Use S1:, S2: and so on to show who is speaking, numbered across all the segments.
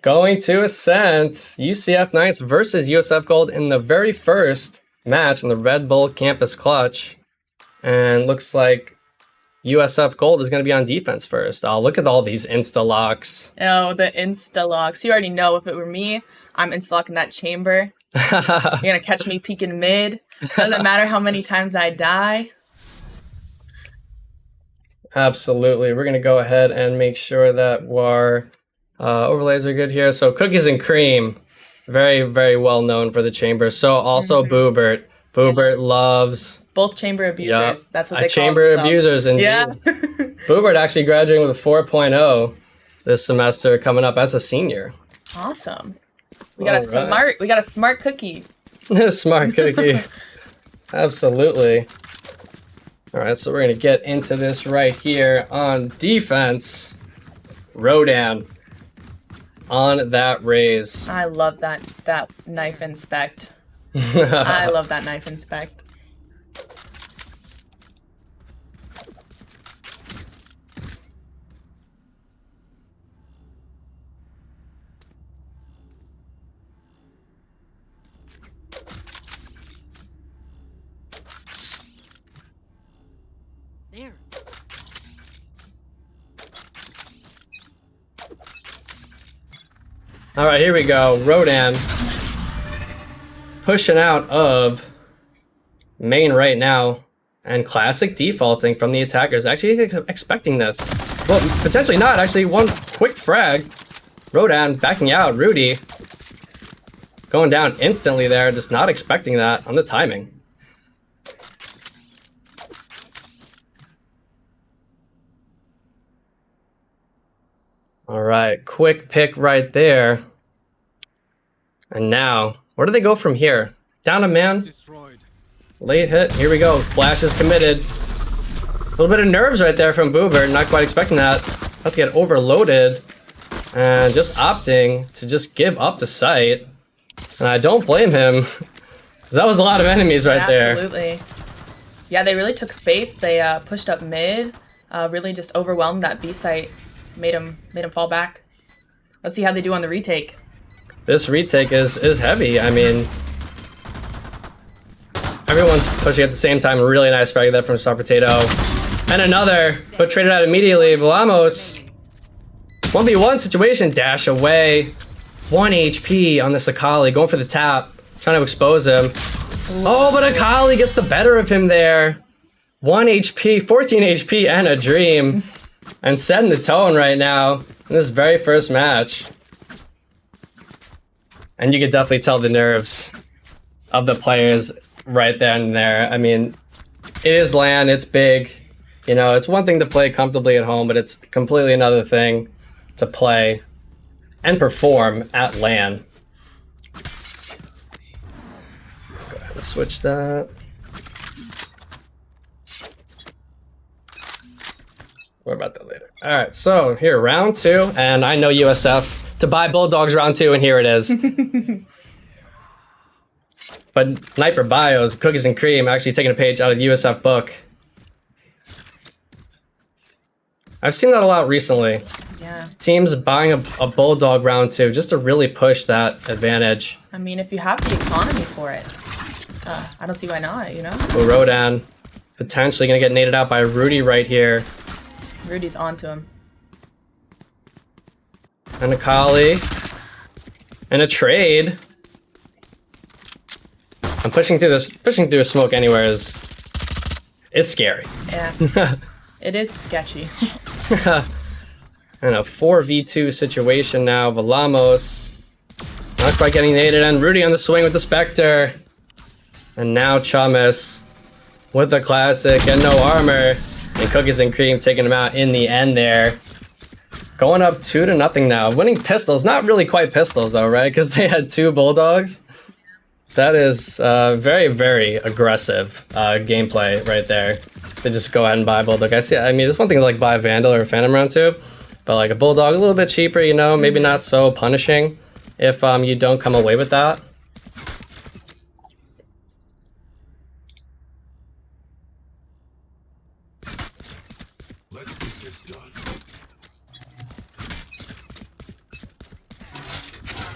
S1: Going to Ascent, UCF Knights versus USF Gold in the very first match in the Red Bull Campus Clutch. And looks like USF Gold is going to be on defense first. Oh, look at all these insta-locks.
S2: Oh, the insta-locks. You already know if it were me, I'm insta-locking that chamber. You're going to catch me peeking mid. Doesn't matter how many times I die.
S1: Absolutely. We're going to go ahead and make sure that our overlays are good here. So Cookies and Cream, very, very well known for the chamber. So also Boobert. Boobert loves...
S2: Both chamber abusers.
S1: Yep.
S2: That's what they call
S1: chamber
S2: themselves.
S1: Abusers, indeed.
S2: Yeah.
S1: Boobert actually graduating with a 4.0 this semester, coming up as a senior.
S2: Awesome. We got a smart cookie.
S1: Smart cookie. Absolutely. All right, so we're going to get into this right here on defense. Rodan on that raise.
S2: I love that knife inspect. I love that knife inspect.
S3: There.
S1: All right, here we go. Rodan pushing out of main right now, and classic defaulting from the attackers. Actually expecting this. Well, potentially not. Actually, one quick frag. Rodan backing out. Rudy going down instantly there. Just not expecting that on the timing. All right, quick pick right there. And now, where do they go from here? Down a man.
S4: Destroyed.
S1: Late hit. Here we go. Flash is committed. A little bit of nerves right there from Boober. Not quite expecting that. About to get overloaded. And just opting to just give up the site. And I don't blame him. 'Cause that was a lot of enemies right there.
S2: Absolutely. Yeah, they really took space. They pushed up mid. Really just overwhelmed that B site. Made him fall back. Let's see how they do on the retake.
S1: This retake is heavy. I mean, everyone's pushing at the same time. Really nice frag there from Star Potato. And another, but traded out immediately. Velamos. 1v1 situation. Dash away. 1 HP on this Akali. Going for the tap. Trying to expose him. Oh, but Akali gets the better of him there. 1 HP, 14 HP, and a dream. And setting the tone right now in this very first match. And you can definitely tell the nerves of the players right then and there. I mean, it is LAN, it's big. You know, it's one thing to play comfortably at home, but it's completely another thing to play and perform at LAN. Go ahead and switch that. Worry about that later. All right, so here, round 2, and I know USF to buy Bulldogs round 2, and here it is. But Sniper Bios, Cookies and Cream, actually taking a page out of the USF book. I've seen that a lot recently.
S2: Yeah.
S1: Teams buying a Bulldog round 2 just to really push that advantage.
S2: I mean, if you have the economy for it, I don't see why not, you know?
S1: Well, Rodan potentially going to get naded out by Rudy right here.
S2: Rudy's onto him.
S1: And Akali. And a trade. I'm pushing through a smoke anywhere is scary.
S2: Yeah. It is sketchy.
S1: And a 4v2 situation now. Velamos not quite getting naded, and Rudy on the swing with the Spectre. And now Chamas with the classic and no armor. And Cookies and Cream taking him out in the end there. Going up 2-0 now. Winning pistols. Not really quite pistols though, right? Because they had 2 Bulldogs. That is very, very aggressive gameplay right there. To just go ahead and buy a Bulldog. I mean, there's one thing to like buy a Vandal or a Phantom round 2. But like a Bulldog, a little bit cheaper, you know? Maybe not so punishing if you don't come away with that.
S4: Let's get this done.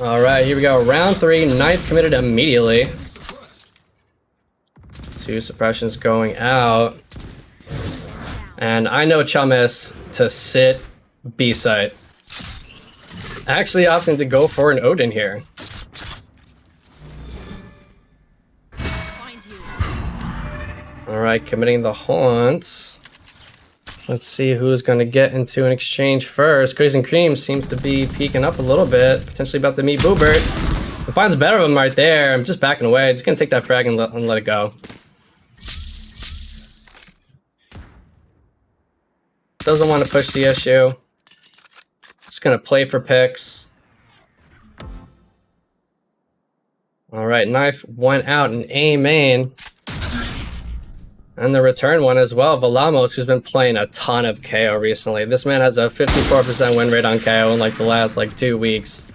S1: Alright, here we go. Round 3, knife committed immediately. 2 suppressions going out. And I know Chamis to sit B site. Actually opting to go for an Odin here. Alright, committing the haunt. Let's see who's going to get into an exchange first. Crazy and Cream seems to be peeking up a little bit. Potentially about to meet Boobert. It finds better of him right there. I'm just backing away. Just going to take that frag and let it go. Doesn't want to push the issue. Just going to play for picks. Alright, knife went out in A main. And the return one as well, Velamos, who's been playing a ton of KO recently. This man has a 54% win rate on KO in like the last 2 weeks.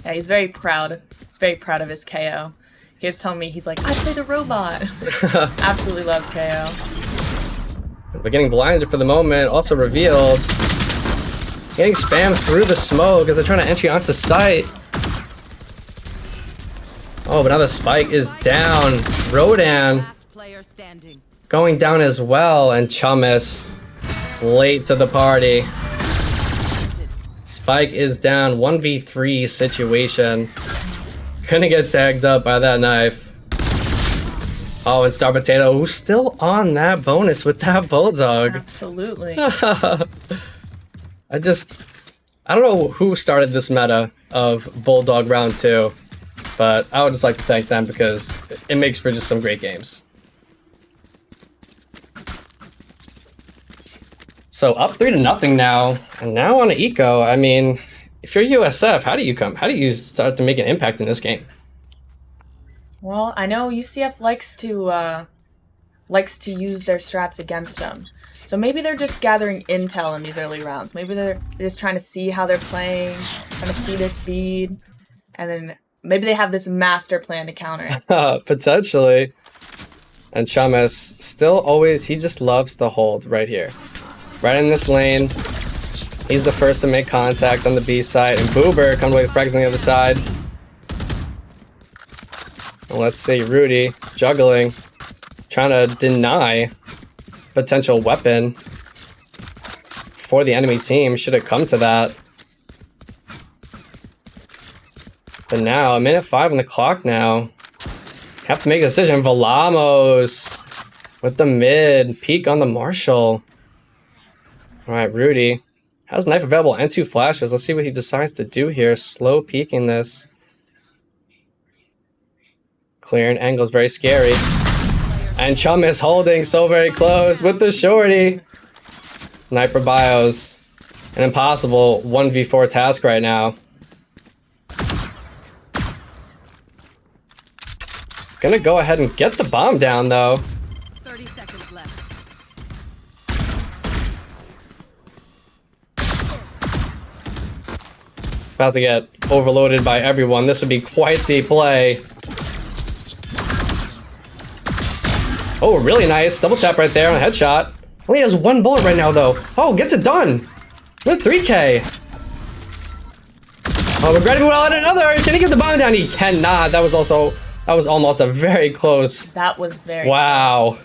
S2: Yeah, he's very proud. He's very proud of his KO. He was telling me, he's like, I play the robot. Absolutely loves KO.
S1: But getting blinded for the moment, also revealed. Getting spammed through the smoke as they're trying to entry onto site. Oh, but now the spike is down. Rodan going down as well, and Chamis late to the party. Spike is down, 1v3 situation. Gonna get tagged up by that knife. Oh, and Star Potato, who's still on that bonus with that Bulldog.
S2: Absolutely.
S1: I don't know who started this meta of Bulldog round 2, but I would just like to thank them because it makes for just some great games. So up 3-0 now, and now on an eco. I mean, if you're USF, how do you start to make an impact in this game?
S2: Well, I know UCF likes to use their strats against them. So maybe they're just gathering intel in these early rounds. Maybe they're just trying to see how they're playing, trying to see their speed, and then maybe they have this master plan to counter it.
S1: Potentially. And Chamis he just loves to hold right here. Right in this lane. He's the first to make contact on the B side, and Boober comes away with frags on the other side. And let's see, Rudy juggling, trying to deny potential weapon for the enemy team. Should have come to that. But now, 1:05 on the clock now. Have to make a decision. Velamos with the mid. Peek on the Marshall. Alright, Rudy has knife available and 2 flashes. Let's see what he decides to do here. Slow peeking this. Clearing angle is very scary. And Chum is holding so very close with the shorty. Sniper bios. An impossible 1v4 task right now. Gonna go ahead and get the bomb down though.
S3: 30 seconds left.
S1: About to get overloaded by everyone. This would be quite the play. Oh, really nice. Double tap right there on a headshot. Only has 1 bullet right now, though. Oh, gets it done. With 3K. Oh, regrettably well at another. Can he get the bomb down? He cannot. That was almost a very close.
S2: That was very
S1: wow.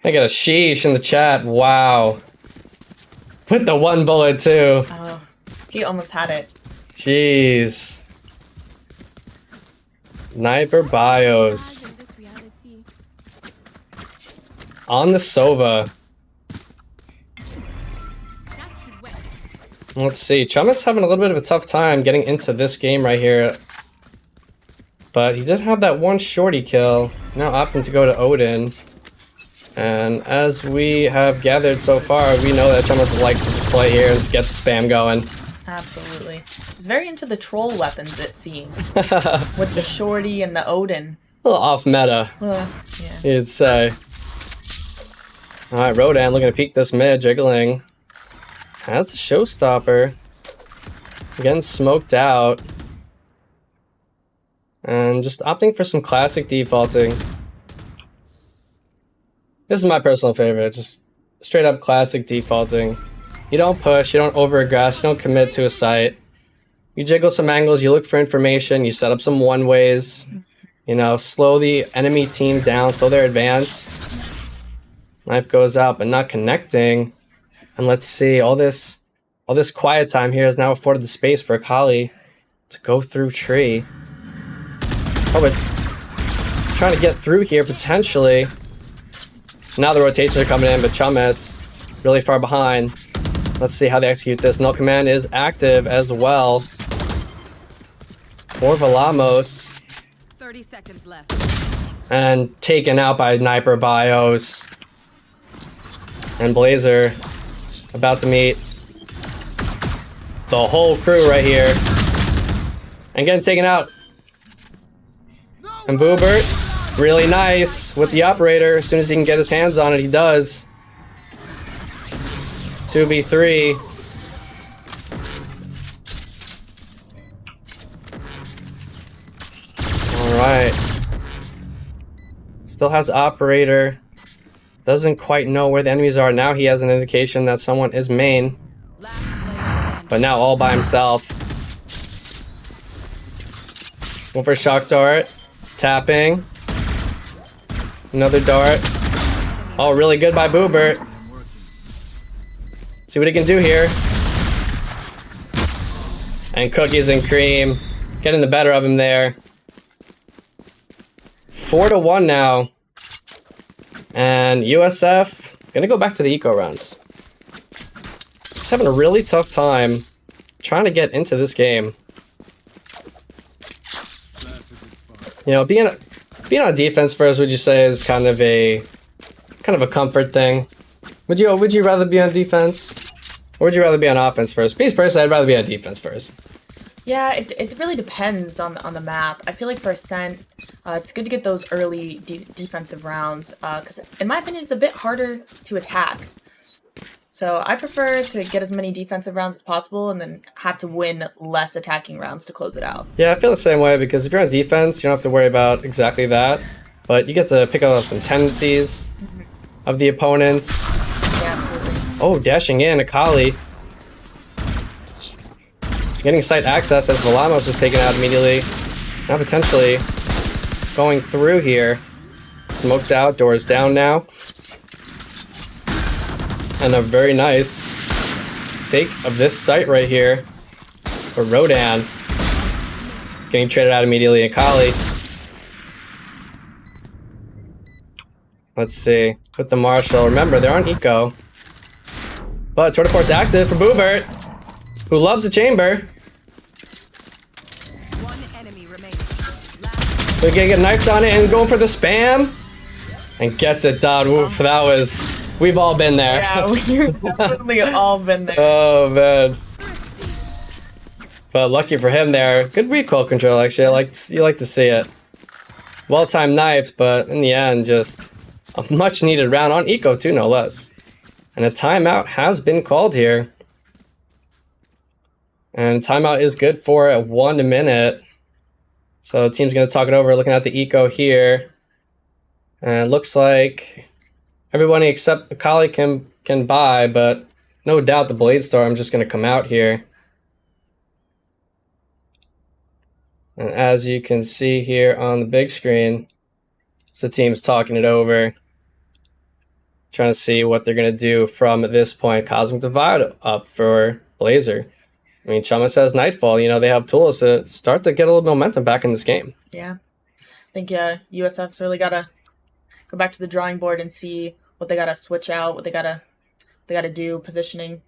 S1: I got a sheesh in the chat. Wow. With the 1 bullet, too.
S2: Oh, he almost had it.
S1: Jeez. Sniper bios. On the Sova. Let's see. Chum is having a little bit of a tough time getting into this game right here. But he did have that 1 shorty kill. Now opting to go to Odin. And as we have gathered so far, we know that Chum likes to just play here and just get the spam going.
S2: Absolutely. He's very into the troll weapons, it seems. With the shorty and the Odin.
S1: A little off meta.
S2: Yeah.
S1: You'd say. Alright, Rodan looking to peek this mid, jiggling. Has the showstopper. Getting smoked out. And just opting for some classic defaulting. This is my personal favorite. Just straight up classic defaulting. You don't push, you don't over-aggress, you don't commit to a site. You jiggle some angles, you look for information, you set up some one-ways, you know, slow the enemy team down, slow their advance. Knife goes out, but not connecting. And let's see, all this quiet time here has now afforded the space for Akali to go through tree. Oh, but trying to get through here, potentially. Now the rotations are coming in, but Chamas really far behind. Let's see how they execute this. Null Command is active as well for Velamos.
S3: 30 seconds left.
S1: And taken out by Sniper Bios. And Blazer about to meet the whole crew right here. And getting taken out. And Boobert, really nice with the operator. As soon as he can get his hands on it, he does. 2v3. Alright. Still has operator. Doesn't quite know where the enemies are. Now he has an indication that someone is main. But now all by himself. Going for a shock dart. Tapping. Another dart. Oh, really good by Boobert. See what he can do here. And Cookies and Cream getting the better of him there. 4-1 now. And USF gonna go back to the eco rounds. Just having a really tough time trying to get into this game. You know, being on defense first, would you say is kind of a comfort thing? Would you rather be on defense, or would you rather be on offense first? Me personally, I'd rather be on defense first.
S2: Yeah, it really depends on the map. I feel like for Ascent, it's good to get those early defensive rounds, because in my opinion, it's a bit harder to attack. So I prefer to get as many defensive rounds as possible and then have to win less attacking rounds to close it out.
S1: Yeah, I feel the same way, because if you're on defense, you don't have to worry about exactly that, but you get to pick up some tendencies of the opponents.
S2: Yeah, absolutely.
S1: Oh, dashing in, Akali. Getting site access as Velamos was taken out immediately. Now potentially going through here. Smoked out, doors down now. And a very nice take of this site right here for Rodan. Getting traded out immediately, Akali. Let's see. With the Marshall. Remember, they're on eco. But Tour de Force active for Boobert, who loves the chamber.
S3: One enemy remaining.
S1: They're gonna get knifed on it and going for the spam. And gets it done. Oof, that was... We've all been there.
S2: Yeah, we've definitely all been there.
S1: Oh, man. But lucky for him there. Good recoil control, actually. You like to see it. Well-timed knives, but in the end, just a much-needed round on eco, too, no less. And a timeout has been called here. And timeout is good for 1 minute. So the team's going to talk it over, looking at the eco here. And it looks like everybody except Akali can buy, but no doubt the Blade Storm just going to come out here. And as you can see here on the big screen, the team's talking it over. Trying to see what they're going to do from this point. Cosmic Divide up for Blazer. I mean, Chama says Nightfall. You know, they have tools to start to get a little momentum back in this game.
S2: Yeah. I think USF's really got to go back to the drawing board and see what they got to switch out, what they got to do, positioning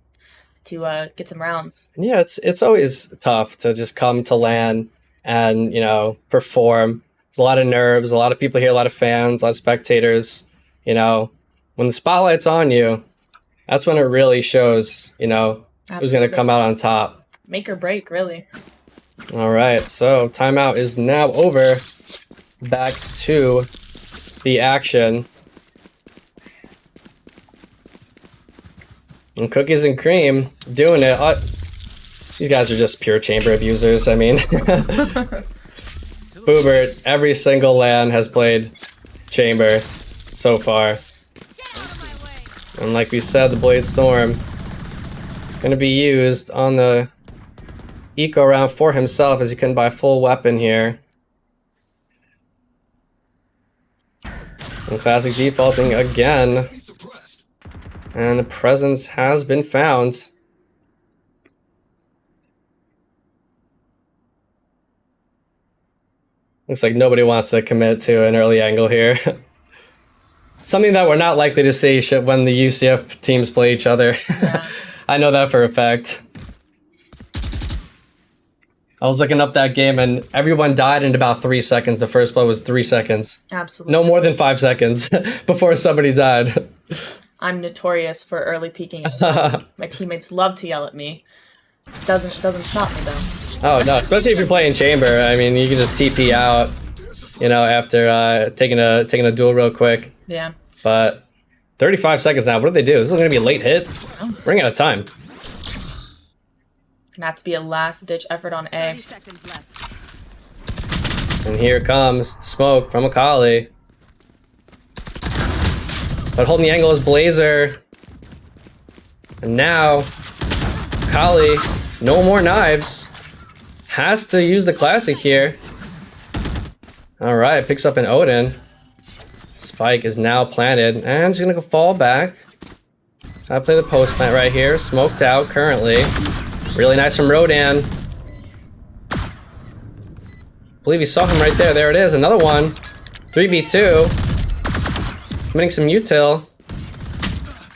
S2: to get some rounds.
S1: Yeah, it's always tough to just come to LAN and, you know, perform. There's a lot of nerves, a lot of people here, a lot of fans, a lot of spectators. You know, when the spotlight's on you, that's when it really shows, you know, who's going to come out on top.
S2: Make or break, really.
S1: All right, so timeout is now over. Back to the action. And Cookies and Cream doing it. These guys are just pure chamber abusers. I mean, Boobert, every single LAN has played chamber so far. And like we said, the Blade Storm going to be used on the eco round for himself as he couldn't buy a full weapon here. And Classic defaulting again. And the presence has been found. Looks like nobody wants to commit to an early angle here. Something that we're not likely to see when the UCF teams play each other.
S2: Yeah.
S1: I know that for a fact. I was looking up that game and everyone died in about 3 seconds. The first blow was 3 seconds.
S2: Absolutely.
S1: No more than 5 seconds before somebody died.
S2: I'm notorious for early peeking. My teammates love to yell at me. Doesn't stop me though.
S1: Oh no, especially if you're playing chamber. I mean, you can just TP out, you know, after taking a duel real quick.
S2: Yeah.
S1: But 35 seconds now. What do they do? This is going to be a late hit. Running out of time.
S2: Gonna have to be a last-ditch effort on A.
S3: 30 seconds left.
S1: And here comes the smoke from Akali. But holding the angle is Blazer. And now, Akali, no more knives. Has to use the classic here. Alright, picks up an Odin. Spike is now planted, and she's gonna go fall back. I play the post plant right here, smoked out currently. Really nice from Rodan. Believe you saw him right there. There it is, another one. 3v2. Committing some util.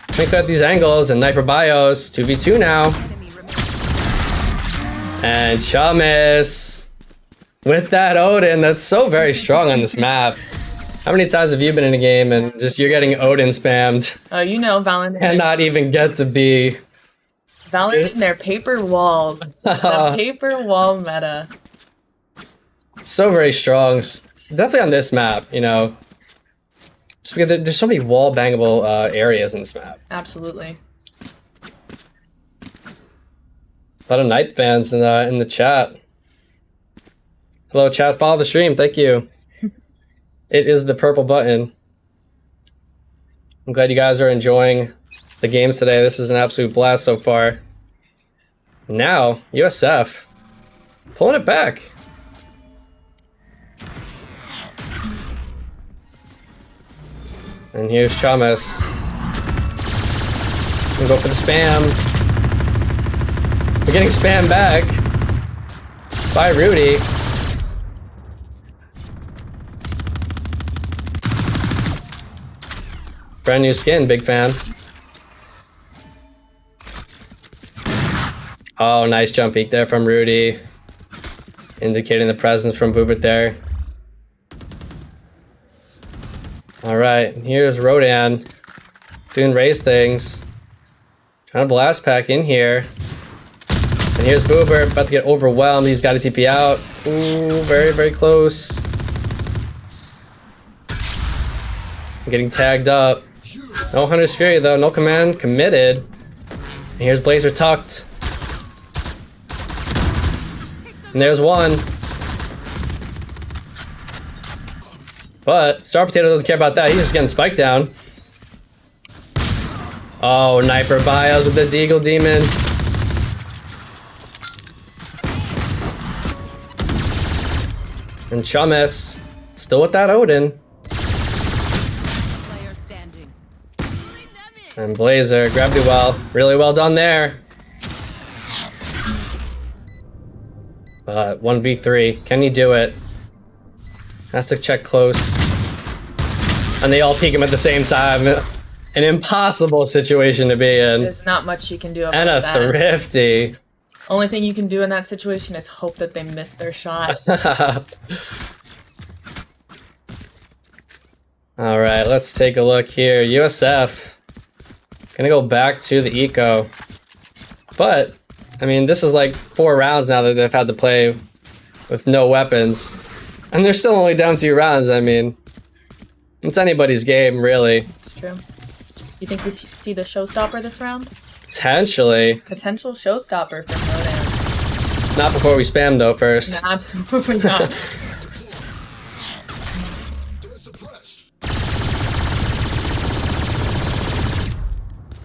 S1: Trying to cut these angles, and Sniper Bios. 2v2 now.
S3: Enemy remaining.
S1: And Chamis with that Odin. That's so very strong on this map. How many times have you been in a game and just you're getting Odin spammed
S2: Oh, you know, Valorant.
S1: and not even get to be?
S2: Valorant and their paper walls. The paper wall meta.
S1: So very strong. Definitely on this map, you know. Just because there's so many wall bangable areas in this map.
S2: Absolutely.
S1: A lot of Knight fans in the chat. Hello, chat. Follow the stream. Thank you. It is the purple button. I'm glad you guys are enjoying the games today. This is an absolute blast so far. Now, USF pulling it back. And here's Chamas. Gonna go for the spam. We're getting spammed back by Rudy. Brand new skin, big fan. Oh, nice jump peek there from Rudy. Indicating the presence from Boobert there. Alright, here's Rodan. Doing race things. Trying to blast pack in here. And here's Boobert, about to get overwhelmed. He's got a TP out. Ooh, very, very close. Getting tagged up. No Hunter's Fury though, no command committed. And here's Blazer tucked. And there's one. But Star Potato doesn't care about that, he's just getting spiked down. Oh, Sniper Bios with the Deagle Demon. And Chamis, still with that Odin.
S3: Player standing.
S1: And Blazer, gravity well, really well done there. But 1v3, can you do it? Has to check close. And they all peek him at the same time. An impossible situation to be in.
S2: There's not much you can do about
S1: And a
S2: that.
S1: thrifty.
S2: Only thing you can do in that situation is hope that they miss their shots.
S1: Alright, let's take a look here. USF. Gonna go back to the eco. But, I mean, this is like 4 rounds now that they've had to play with no weapons. And they're still only down 2 rounds, I mean. It's anybody's game, really.
S2: It's true. You think we see the showstopper this round?
S1: Potentially.
S2: Potential showstopper for Rodan.
S1: Not before we spam, though, first.
S2: No, absolutely not.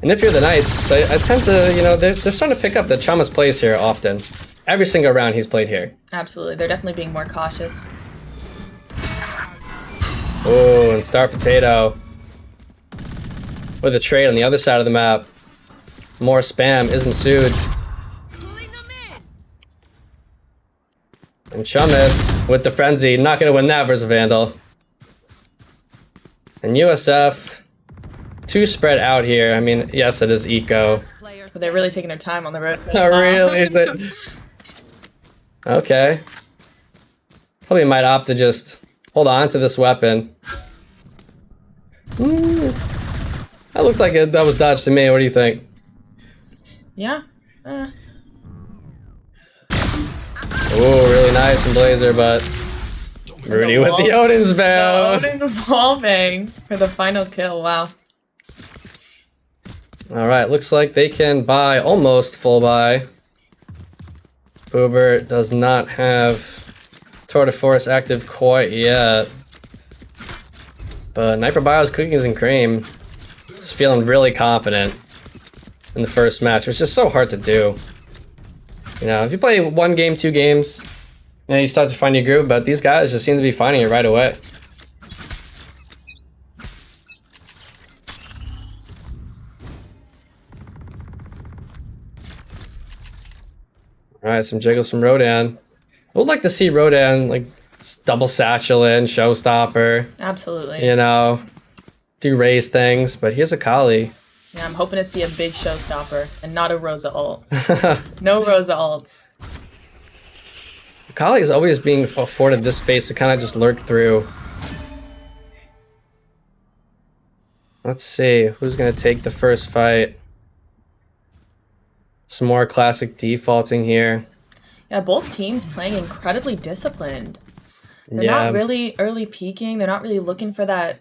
S1: And if you're the Knights, I tend to, you know, they're starting to pick up that Chamas plays here often. every single round he's played here.
S2: Absolutely. They're definitely being more cautious.
S1: Oh, and Star Potato with a trade on the other side of the map. More spam is ensued. And Chumis with the frenzy, not going to win that versus Vandal. And USF, 2 spread out here. I mean, yes, it is eco.
S2: But they're really taking their time on the road.
S1: Not really, is it? Okay. Probably might opt to just hold on to this weapon. That looked like that was dodged to me. What do you think?
S2: Yeah.
S1: Oh, really nice from Blazer, but Rudy with the Odin's bell.
S2: The Odin wall bang for the final kill. Wow.
S1: All right, looks like they can buy almost full buy. Boober does not have Tour de Force active quite yet. But Nyper Bio's cookies and cream. Just feeling really confident in the first match, which is just so hard to do. You know, if you play 1 game, 2 games, you know, you start to find your groove, but these guys just seem to be finding it right away. Alright, some jiggles from Rodan. I would like to see Rodan, like, double satchel in, showstopper.
S2: Absolutely.
S1: You know, do raise things, but here's a Kali.
S2: Yeah, I'm hoping to see a big showstopper and not a Rosa ult. No Rosa ults.
S1: Kali is always being afforded this space to kind of just lurk through. Let's see, who's going to take the first fight? Some more classic defaulting here.
S2: Yeah, both teams playing incredibly disciplined. They're
S1: Yeah.
S2: not really early peeking. They're not really looking for that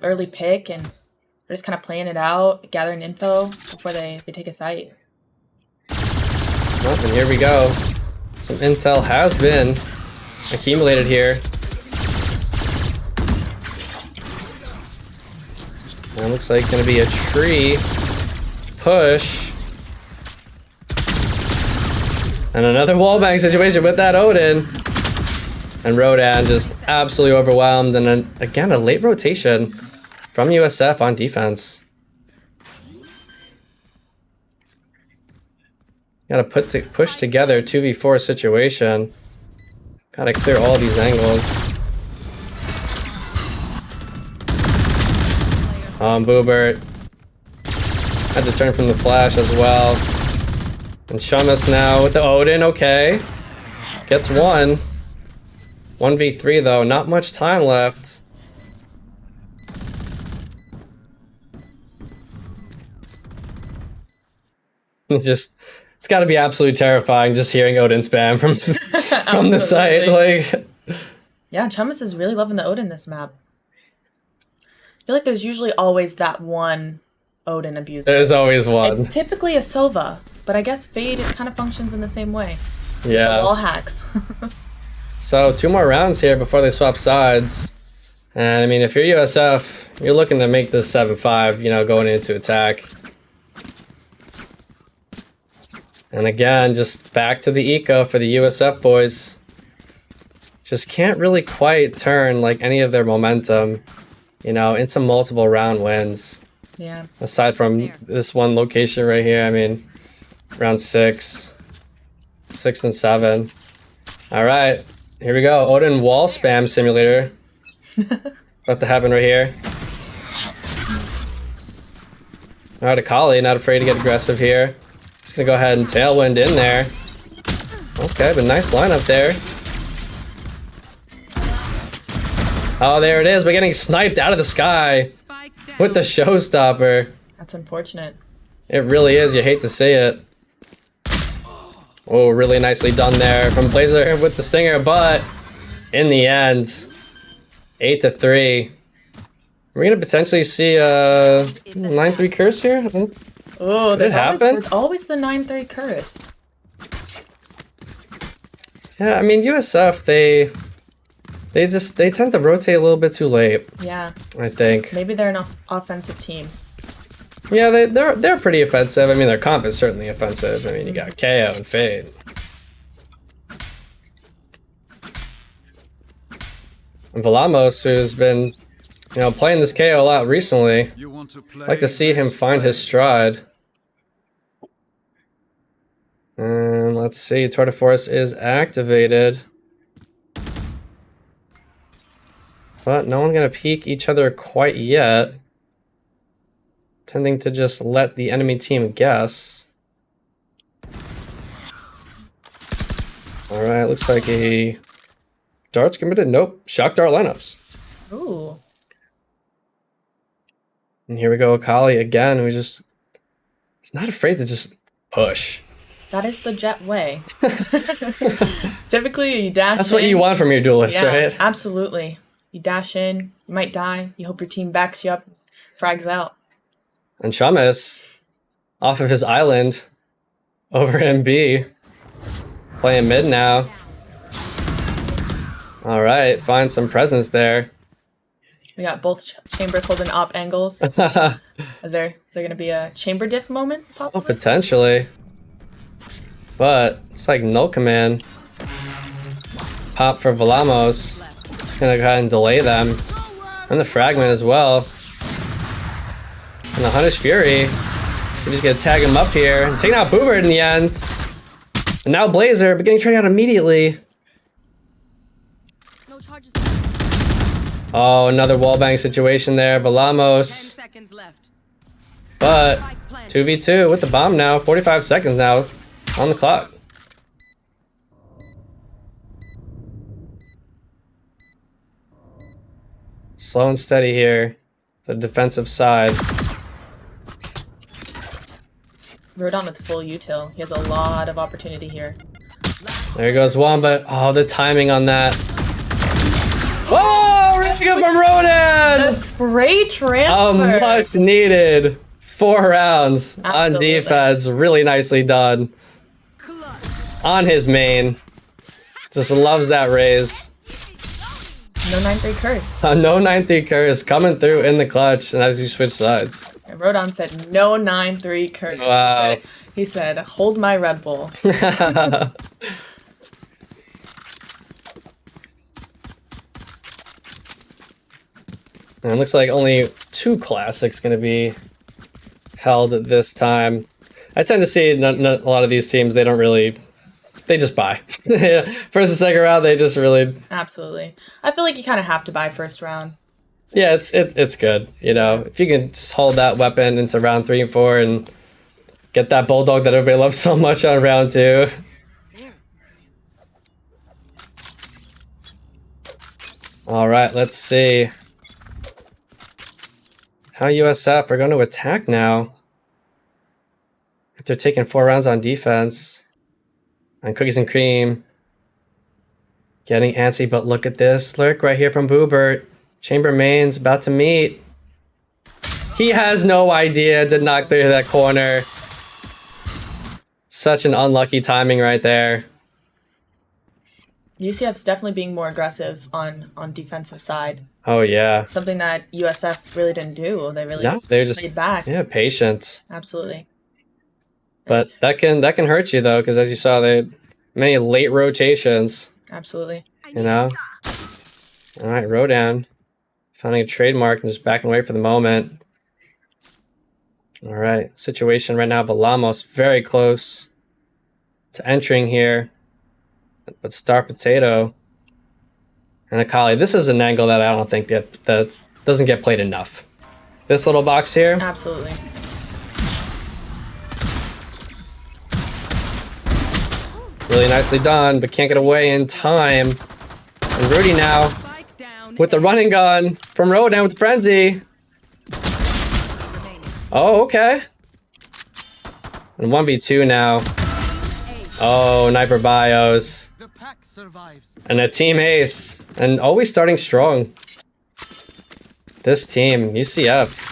S2: early pick, and they're just kind of playing it out, gathering info before they take a site.
S1: Well, and here we go. Some intel has been accumulated here. And it looks like going to be a tree push. And another wallbang situation with that Odin. And Rodan just absolutely overwhelmed. And then, again, a late rotation from USF on defense. Gotta push together 2v4 situation. Gotta clear all these angles. Boobert had to turn from the flash as well. And Chumis now with the Odin, okay. Gets 1. 1v3 though, not much time left. It's got to be absolutely terrifying just hearing Odin spam from the site. Like,
S2: yeah, Chumis is really loving the Odin this map. I feel like there's usually always that one Odin abuser.
S1: there's always one.
S2: It's typically a Sova, but I guess Fade kind of functions in the same way.
S1: Yeah.
S2: Wall hacks.
S1: So 2 more rounds here before they swap sides. And I mean, if you're USF, you're looking to make this 7-5, you know, going into attack. And again, just back to the eco for the USF boys. Just can't really quite turn like any of their momentum, you know, into multiple round wins.
S2: Yeah.
S1: Aside from this one location right here, I mean, round 6 and 7. All right, here we go. Odin wall spam simulator. About to happen right here. All right, Akali, not afraid to get aggressive here. Just gonna go ahead and tailwind in there. Okay, but nice lineup there. Oh, there it is. We're getting sniped out of the sky with the showstopper.
S2: That's unfortunate.
S1: It really is. You hate to see it. Oh, really nicely done there from Blazer with the stinger, but in the end, 8-3. We're gonna potentially see a 9-3 curse here.
S2: Oh,
S1: Did it happen?
S2: There's always the 9-3 curse.
S1: Yeah, I mean USF, they tend to rotate a little bit too late.
S2: Yeah.
S1: I think.
S2: Maybe they're an offensive team.
S1: Yeah, they're pretty offensive. I mean, their comp is certainly offensive. I mean, you got KO and Fade. And Velamos, who's been, playing this KO a lot recently.
S4: You want to play?
S1: I'd like to see him find his stride. And let's see, Tour de Force is activated. But no one's gonna peek each other quite yet. Tending to just let the enemy team guess. Alright, looks like a dart's committed. Nope, shock dart lineups.
S2: Ooh.
S1: And here we go, Akali again, who just is not afraid to just push.
S2: That is the Jet way. Typically, you dash
S1: That's what
S2: in.
S1: you want from your duelist,
S2: Yeah,
S1: right?
S2: absolutely. You dash in, you might die, you hope your team backs you up, frags out.
S1: And Chamas, off of his island, over in B, playing mid now. Alright, find some presence there.
S2: We got both chambers holding op angles. Is there going to be a chamber diff moment,
S1: Oh,
S2: possibly?
S1: potentially. But it's like null command. Pop for Velamos. Just gonna go ahead and delay them. And the fragment as well. And the Hunter's Fury. So he's gonna tag him up here. And taking out Boobert in the end. And now Blazer, but getting traded out immediately.
S3: No charges.
S1: Oh, another wallbang situation there.
S3: 10
S1: Velamos.
S3: seconds left.
S1: But
S3: Spike planted.
S1: 2v2 with the bomb now. 45 seconds now on the clock. Slow and steady here. The defensive side.
S2: Rodon with full util. He has a lot of opportunity here.
S1: There goes Wamba. Oh, the timing on that. Oh, really good from Ronan!
S2: The spray
S1: A
S2: transfer.
S1: much needed 4 rounds on
S2: Absolutely.
S1: defense. Really nicely done. On his main. Just loves that raise.
S2: No 9-3 curse.
S1: A no 9-3 curse coming through in the clutch, and as you switch sides.
S2: And Rodon said no 9-3 curse.
S1: Wow.
S2: He said, hold my Red Bull.
S1: And it looks like only 2 classics going to be held at this time. I tend to see a lot of these teams, they don't really, they just buy. First and second round, they just really,
S2: Absolutely. I feel like you kind of have to buy first round.
S1: yeah, it's good. If you can just hold that weapon into round 3 and 4 and get that bulldog that everybody loves so much on round 2. All right, let's see how USF are going to attack now. After taking 4 rounds on defense. And Cookies and Cream getting antsy, but look at this lurk right here from Boobert. Chamber main's about to meet. He has no idea, did not clear that corner. Such an unlucky timing right there.
S2: UCF's definitely being more aggressive on defensive side.
S1: Oh yeah.
S2: Something that USF really didn't do. They really
S1: No, they're just
S2: played back.
S1: yeah, patient.
S2: Absolutely.
S1: But that can hurt you though, because as you saw, they many late rotations.
S2: Absolutely.
S1: All right, Rodan finding a trademark and just backing away for the moment. All right, situation right now. Velamos very close to entering here, but Star Potato and Akali. This is an angle that I don't think that doesn't get played enough. This little box here.
S2: Absolutely.
S1: Really nicely done, but can't get away in time. And Rudy now
S3: Spike down.
S1: with the running gun from Rodan with the frenzy.
S3: Remaining.
S1: Oh, okay. And 1v2 now. Oh, Sniper Bios.
S4: The pack survives.
S1: And a team ace. And always starting strong. This team, UCF.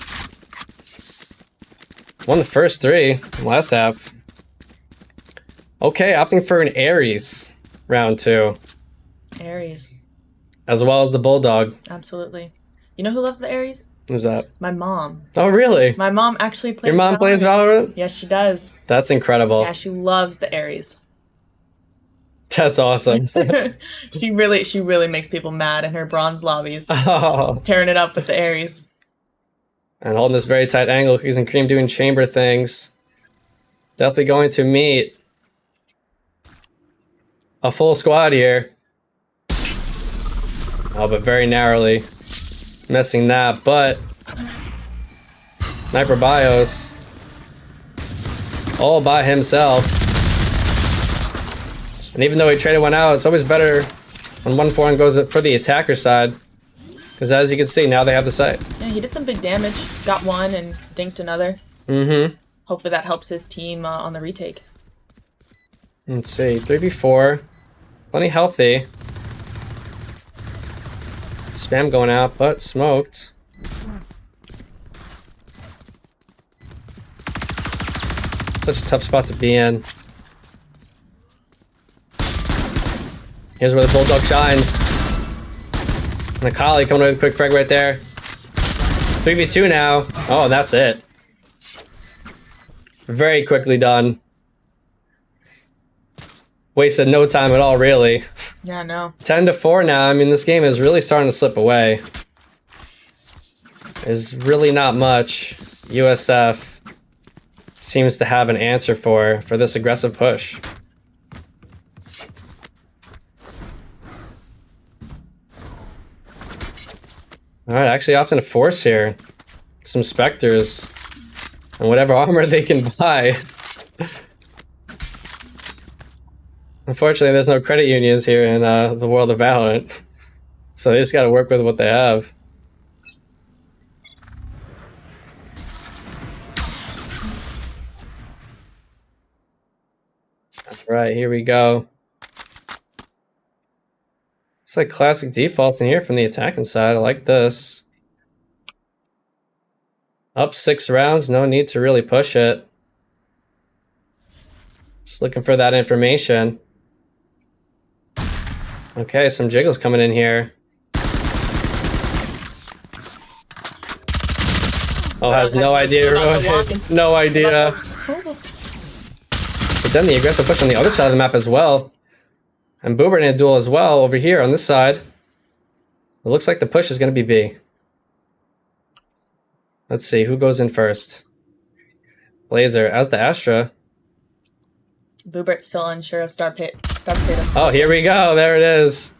S1: Won the first 3 last half. Okay, opting for an Ares round 2.
S2: Aries.
S1: As well as the Bulldog.
S2: Absolutely. You know who loves the Aries?
S1: Who's that?
S2: My mom.
S1: Oh, really?
S2: My mom actually plays
S1: Your mom plays Valorant?
S2: Yes, she does.
S1: That's incredible.
S2: Yeah, she loves the Aries.
S1: That's awesome.
S2: she really makes people mad in her bronze lobbies.
S1: Oh.
S2: Just tearing it up with the Ares.
S1: And holding this very tight angle, Cookies and Cream doing chamber things. Definitely going to meet a full squad here. Oh, but very narrowly missing that. But Sniper Bios all by himself. And even though he traded one out, it's always better when 1-4 goes for the attacker side. Because as you can see, now they have the site.
S2: Yeah, he did some big damage. Got one and dinked another.
S1: Mm-hmm.
S2: Hopefully that helps his team on the retake.
S1: Let's see, 3v4. Plenty healthy. Spam going out, but smoked. Such a tough spot to be in. Here's where the Bulldog shines. And Akali coming with a quick frag right there. 3v2 now. Oh, that's it. Very quickly done. Wasted no time at all, really.
S2: Yeah, no.
S1: 10-4 now. I mean, this game is really starting to slip away. There's really not much USF seems to have an answer for this aggressive push. Alright, actually opting to force here. Some Spectres. And whatever armor they can buy. Unfortunately, there's no credit unions here in the world of Valorant. So they just gotta work with what they have. Alright, here we go. It's like classic defaults in here from the attacking side. I like this. Up 6 rounds, no need to really push it. Just looking for that information. Okay, some jiggles coming in here. Oh, has no idea. No idea. But then the aggressive push on the other side of the map as well. And Boober in a duel as well over here on this side. It looks like the push is going to be B. Let's see, who goes in first? Blazer as the Astra.
S2: Boobert's still unsure of Star Potato.
S1: Oh, here we go. There it is.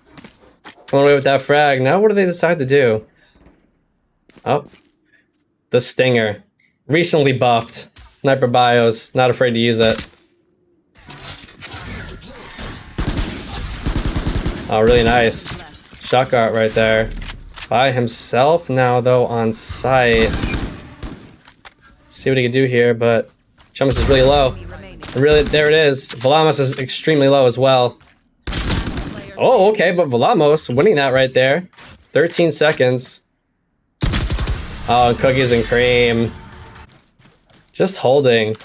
S1: Going away with that frag. Now what do they decide to do? Oh. The Stinger. Recently buffed. Sniper Bios. Not afraid to use it. Oh, really nice. Shotgun right there. By himself now, though, on site. Let's see what he can do here, but Chumas is really low. And really, there it is. Velamos is extremely low as well. Oh, okay, but Velamos winning that right there. 13 seconds. Oh, and Cookies and Cream. Just holding.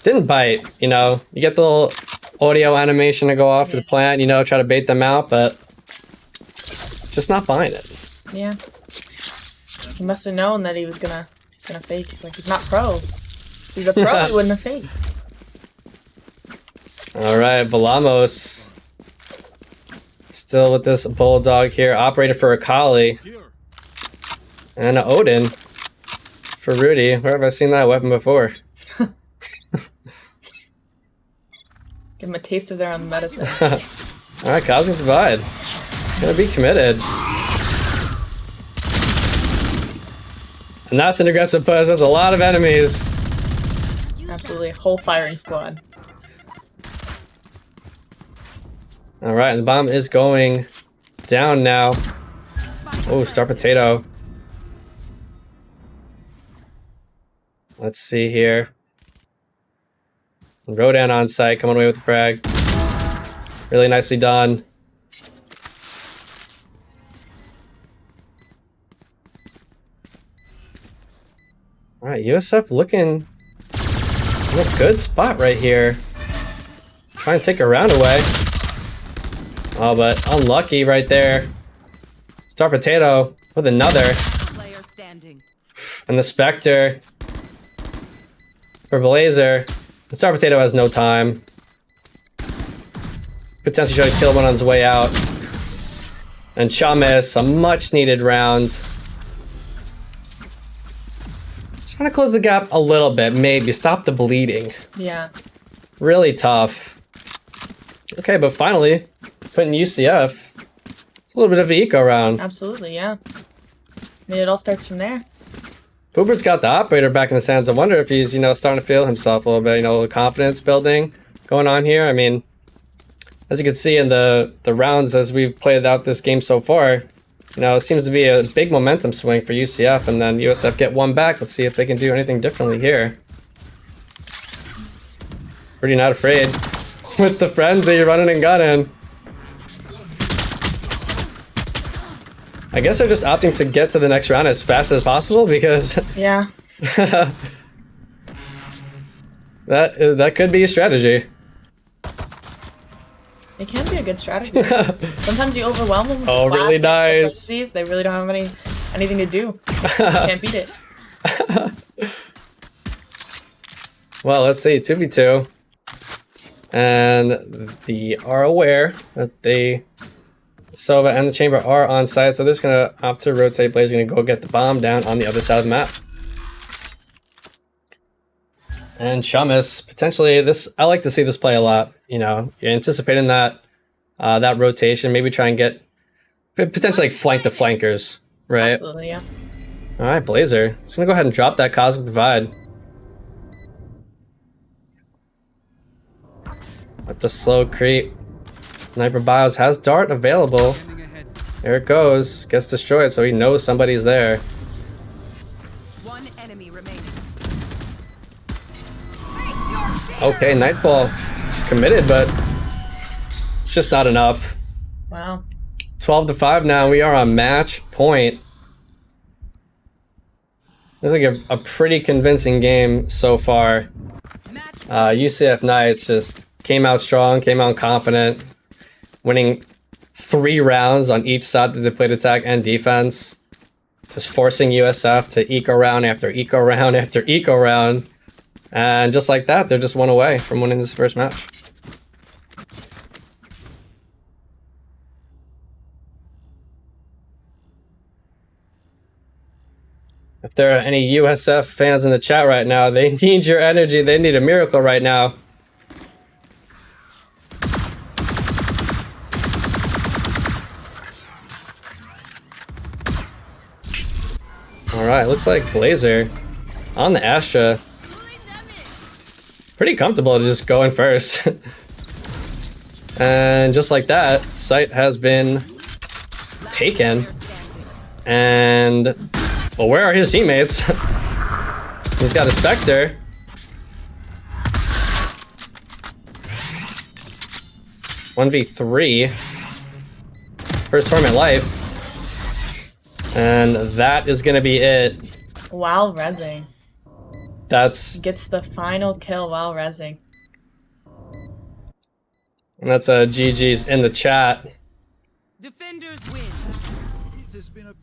S1: Didn't bite, you know. You get the little audio animation to go off to the plant, you know, try to bait them out, but just not buying it.
S2: Yeah. He must have known that he's gonna fake. He's like, he's not pro. If he's a pro, he wouldn't have faked.
S1: Alright, Velamos. Still with this Bulldog here. Operator for Akali. And an Odin for Rudy. Where have I seen that weapon before?
S2: Give him a taste of their own medicine.
S1: Alright, Cosmic Divide. Gonna be committed. And that's an aggressive push. That's a lot of enemies.
S2: Absolutely. Whole firing squad.
S1: Alright, and the bomb is going down now. Oh, Star Potato. Let's see here. Rodan on site, coming away with the frag. Really nicely done. Alright, USF looking in a good spot right here. Try and take a round away. Oh, but unlucky right there. Star Potato with another.
S3: Player standing.
S1: And the Spectre for Blazer. The Star Potato has no time. potentially try to kill one on his way out. And Chamis, a much needed round. Trying to close the gap a little bit, maybe. Stop the bleeding.
S2: Yeah.
S1: Really tough. Okay, but finally, putting UCF. It's a little bit of an eco round.
S2: Absolutely, yeah. I mean, it all starts from there.
S1: Boobert's got the operator back in the stands. I wonder if he's, starting to feel himself a little bit, a little confidence building going on here. I mean, as you can see in the rounds as we've played out this game so far, it seems to be a big momentum swing for UCF, and then USF get one back. Let's see if they can do anything differently here. Pretty not afraid with the frenzy running and gunning. I guess they're just opting to get to the next round as fast as possible because
S2: Yeah.
S1: that could be a strategy.
S2: It can be a good strategy. Sometimes you overwhelm them with
S1: Oh,
S2: the
S1: really
S2: blast
S1: nice.
S2: and they really don't have anything to do. You can't beat it.
S1: Well, let's see, 2v2. And they are aware that Sova and the Chamber are on site, so they're just going to opt to rotate. Blaze going to go get the bomb down on the other side of the map. And Chamis, potentially, I like to see this play a lot. You're anticipating that rotation, maybe try and get, potentially flank the flankers, right?
S2: Absolutely, yeah.
S1: All right, Blazer. He's going to go ahead and drop that Cosmic Divide. With the slow creep. Sniper Bios has Dart available. There it goes. Gets destroyed, so he knows somebody's there.
S3: One enemy remaining.
S1: Okay, Nightfall committed, but it's just not enough.
S2: Wow.
S1: 12-5 now. We are on match point. Looks like a pretty convincing game so far. UCF Knights just came out strong, came out confident, winning 3 rounds on each side that they played attack and defense. Just forcing USF to eco round after eco round after eco round. And just like that, they're just one away from winning this first match. If there are any USF fans in the chat right now, they need your energy. They need a miracle right now. Alright, looks like Blazer on the Astra. Pretty comfortable to just go in first. And just like that, site has been taken. And, well, where are his teammates? He's got a Spectre. One v 3. First tournament life. And that is going to be it.
S2: While rezzing.
S1: That's
S2: Gets the final kill while rezzing.
S1: and that's GG's in the chat.
S3: Defenders win.
S4: It has been a